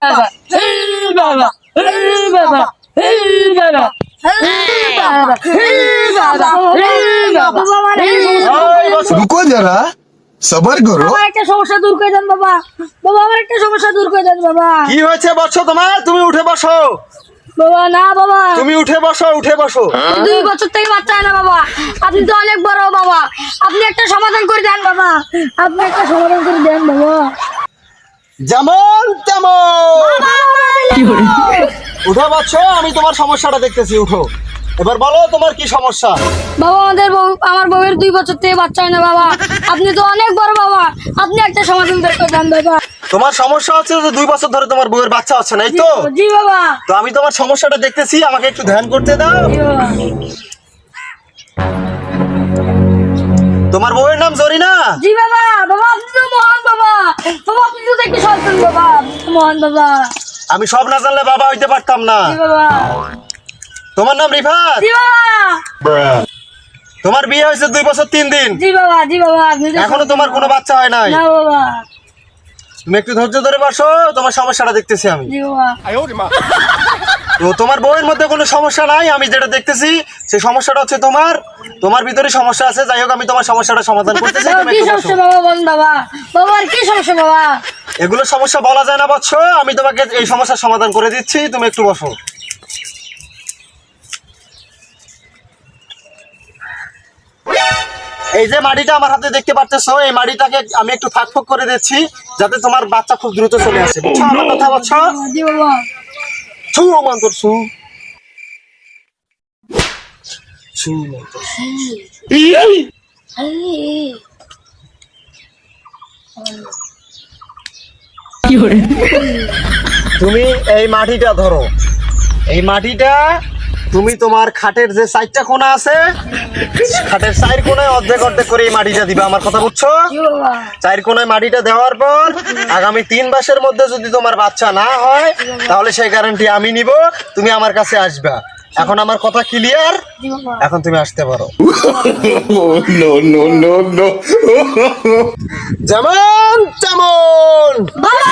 বাবা বাবা বাবা रुको जरा सबर करो। আমার একটা সমস্যা দূর করে দেন বাবা। বাবা আমার একটা সমস্যা দূর করে দেন বাবা। কি হয়েছে বৎস তোমার? তুমি উঠে বসো, বাবা না বাবা, তুমি উঠে বসো, উঠে বসো। 2 বছর থেকে বাচ্চা হয় না বাবা। আপনি তো অনেক বড় বাবা, আপনি একটা সমাধান করে দেন বাবা। আপনি একটা সমাধান করে দেন বাবা। যেমন তেমন। উঠো বৎস, আমি তোমার সমস্যাটা দেখতেছি, উঠো। এবার বলো তোমার কি সমস্যা? বাবা আমার বউয়ের 2 বছর থেকে বাচ্চা হয় না বাবা। আপনি তো অনেক বড় বাবা, আপনি একটা সমাধান বের করে দেন বাবা। তোমার সমস্যা হচ্ছে যে 2 বছর ধরে তোমার বউয়ের বাচ্চা হচ্ছে না, এই তো? জি বাবা। তো আমি তোমার সমস্যাটা দেখতেছি, আমাকে একটু ধ্যান করতে দাও। জি বাবা। তোমার বউয়ের নাম জরিনা? জি বাবা। বাবা আপনি তো মহান বাবা। বাবা আপনি তো দেখতে সন্তান বাবা, আপনি তো মহান বাবা। আমি সব না জানলে বাবা হইতে পারতাম না। জি বাবা। তোমার নাম রিফাত? জি বাবা। তোমার বিয়ে হয়েছে 2 বছর 3 দিন, জি বাবা। জি বাবা। আপনি তো এখনো তোমার কোনো বাচ্চা হয় নাই। না বাবা। তুমি একটু ধৈর্য ধরে বসো, তোমার সমস্যাটা দেখতেছি আমি। জি বাবা। তো তোমার বউয়ের মধ্যে কোনো সমস্যা নাই, আমি যেটা দেখতেছি সেই সমস্যাটা হচ্ছে তোমার ভিতরে সমস্যা আছে। যাই হোক, আমি তোমার সমস্যাটা সমাধান করতেছি, বাবা, তুমি কি একটু বসো। সমস্যা বাবা বল বাবা। বাবা আর কি সমস্যা বাবা? এগুলো সমস্যা বলা যায় না বৎস, আমি তোমাকে এই সমস্যার সমাধান করে দিচ্ছি, তুমি একটু বসো। এই যে মাটিটা আমার হাতে দেখতে পারতেছো, এই মাটিটাকে আমি একটু ফাঁক করে দিচ্ছি যাতে তোমার বাচ্চা খুব দ্রুত চলে আসে, বুঝছো আমার কথা? বৎস জি বাবা। ছু মন্তর ছু ছু মন্তর ছু। তুমি এই মাটিটা ধরো, এই মাটিটা তুমি তোমার খাটের যে 4টা কোণা আছে, খাটের 4 কোণায় অর্ধেক অর্ধেক করে এই মাটিটা দিবা, আমার কথা বুঝছো? জি বাবা। 4 কোণায় মাটিটা দেওয়ার পর আগামী 3 মাসের মধ্যে যদি তোমার বাচ্চা না হয় তাহলে সেই গ্যারান্টি আমি নিব, তুমি আমার কাছে আসবা। এখন আমার কথা ক্লিয়ার? জি বাবা। এখন তুমি আসতে পারো। no no no no যেমন তেমন। বাবা